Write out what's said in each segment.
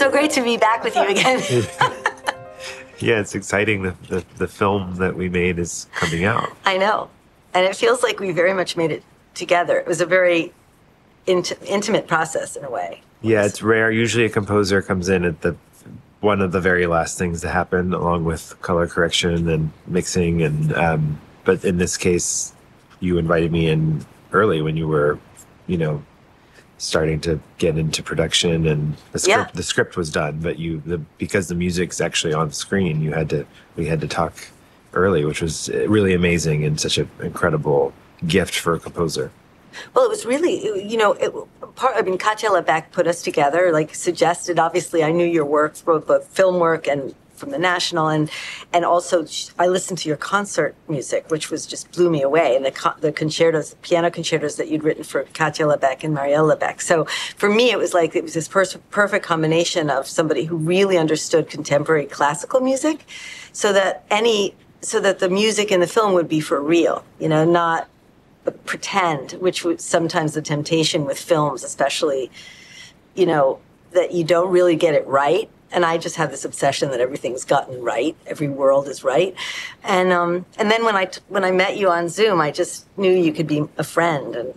so great to be back with you again. Yeah, it's exciting. The film that we made is coming out. I know. And it feels like we very much made it together. It was a very intimate process in a way. Yeah, it's rare. Usually a composer comes in at one of the very last things to happen, along with color correction and mixing. And but in this case, you invited me in early when you were, starting to get into production, and the script was done. But because the music's actually on screen, we had to talk early, which was really amazing and such an incredible gift for a composer. Well, it was really, Katya Lebeck put us together, suggested, obviously, I knew your work, both film work and from the National, and also I listened to your concert music, which just blew me away, and the concertos, piano concertos that you'd written for Katya Lebeck and Marielle Lebeck. So for me, it was this perfect combination of somebody who really understood contemporary classical music, so that the music in the film would be for real, not pretend, which was sometimes the temptation with films, especially, that you don't really get it right. And I just have this obsession that everything's gotten right, every world is right. And then when I met you on Zoom, I just knew you could be a friend, and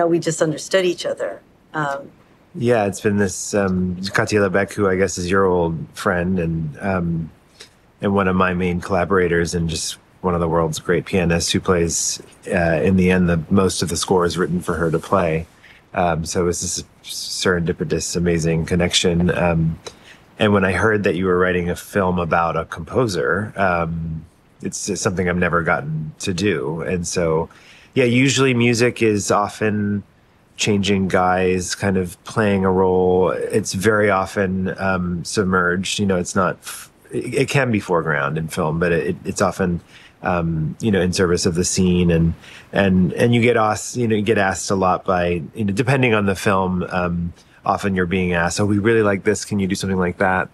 we just understood each other. Yeah, it's been this Katya Lebeck, who I guess is your old friend, and one of my main collaborators, and just one of the world's great pianists, who plays, in the end, most of the score is written for her to play. So it was this serendipitous, amazing connection. And when I heard that you were writing a film about a composer, it's something I've never gotten to do. And so, yeah, usually music is often changing guys, kind of playing a role. It's very often submerged. It's not. It can be foreground in film, but it's often in service of the scene, and you get asked a lot by, depending on the film, often you're being asked, oh, we really like this, can you do something like that?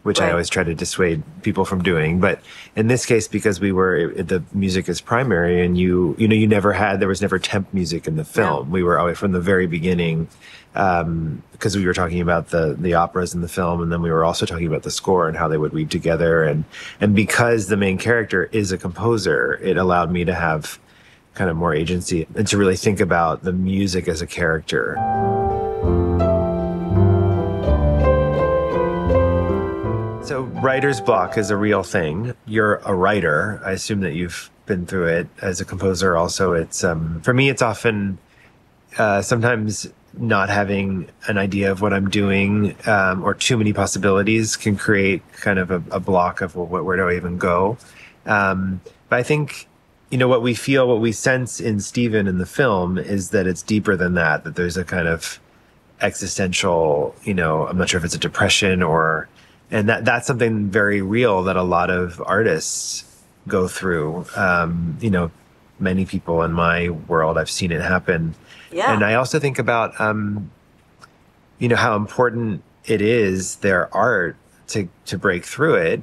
Which right. I always try to dissuade people from doing. But in this case, because the music is primary, and there was never temp music in the film. Yeah. We were always from the very beginning, because we were talking about the operas in the film, and then we were also talking about the score and how they would weave together. And because the main character is a composer, it allowed me to have kind of more agency and to really think about the music as a character. So writer's block is a real thing. You're a writer. I assume that you've been through it as a composer also. It's for me, it's often sometimes not having an idea of what I'm doing, or too many possibilities can create kind of a block of where do I even go. But I think, what we sense in Stephen in the film is that it's deeper than that there's a kind of existential, I'm not sure if it's a depression and that's something very real that a lot of artists go through. Many people in my world, I've seen it happen. Yeah. And I also think about, how important it is, their art, to break through it.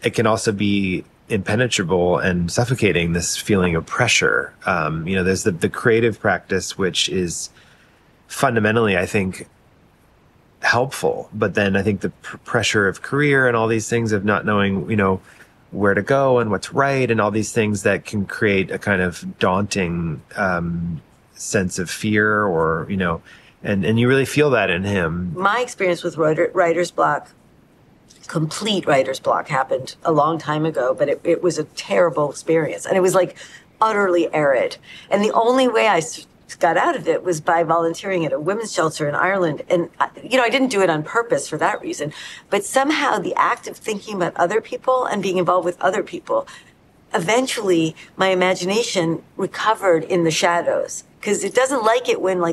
It can also be impenetrable and suffocating, this feeling of pressure. There's the creative practice, which is fundamentally, I think, helpful. But then I think the pressure of career and all these things of not knowing, where to go and what's right, and all these things that can create a kind of daunting sense of fear, or and you really feel that in him. My experience with writer's block, complete writer's block, happened a long time ago, but it was a terrible experience, and it was utterly arid. And the only way I got out of it was by volunteering at a women's shelter in Ireland. And, I didn't do it on purpose for that reason, but somehow the act of thinking about other people and being involved with other people, eventually my imagination recovered in the shadows, because it doesn't like it when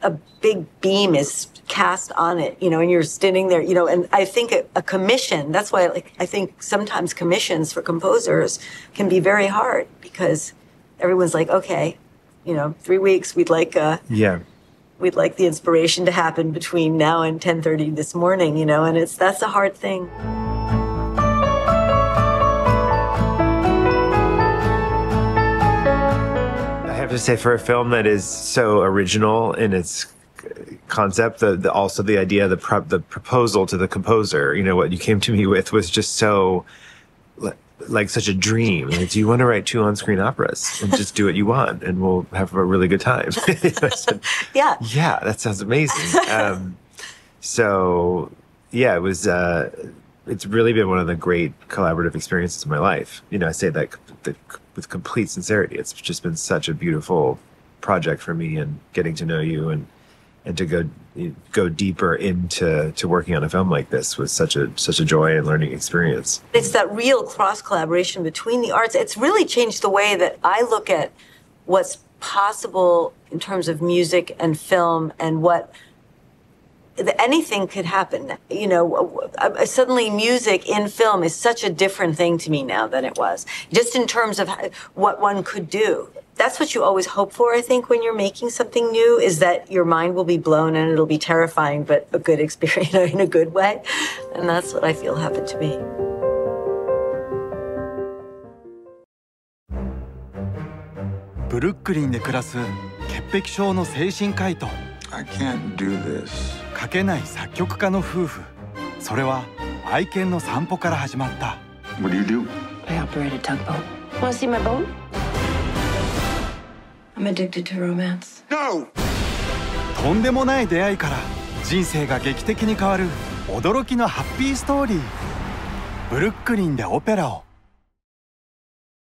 a big beam is cast on it, and you're standing there, and I think a commission, that's why I think sometimes commissions for composers can be very hard, because everyone's like, okay, 3 weeks, we'd like the inspiration to happen between now and 10:30 this morning, and that's a hard thing. I have to say, for a film that is so original in its concept. Also the idea, the proposal to the composer. You know, what you came to me with was just so like such a dream. Like, do you want to write 2 on-screen operas and just do what you want, and we'll have a really good time? I said, yeah, that sounds amazing. So yeah, it was. It's really been one of the great collaborative experiences of my life. You know, I say that with complete sincerity. It's just been such a beautiful project for me, and getting to know you and to go deeper into working on a film like this was such a joy and learning experience. It's that real cross collaboration between the arts. It's really changed the way that I look at what's possible in terms of music and film, and what anything could happen. You know, suddenly music in film is such a different thing to me now than it was, just in terms of what one could do. That's what you always hope for, I think, when you're making something new, is that your mind will be blown and it'll be terrifying, but a good experience, in a good way. And that's what I feel happened to me. Brooklyn で暮らす潔癖症の精神科医と I can't do this. 書けない作曲家の夫婦。それは愛犬の散歩から始まった。What do you do? I operate a tugboat. Want to see my boat? I'm addicted to romance. No! とんでもない出会いから人生が劇的に変わる驚きのハッピーストーリー。ブルックリンでオペラを。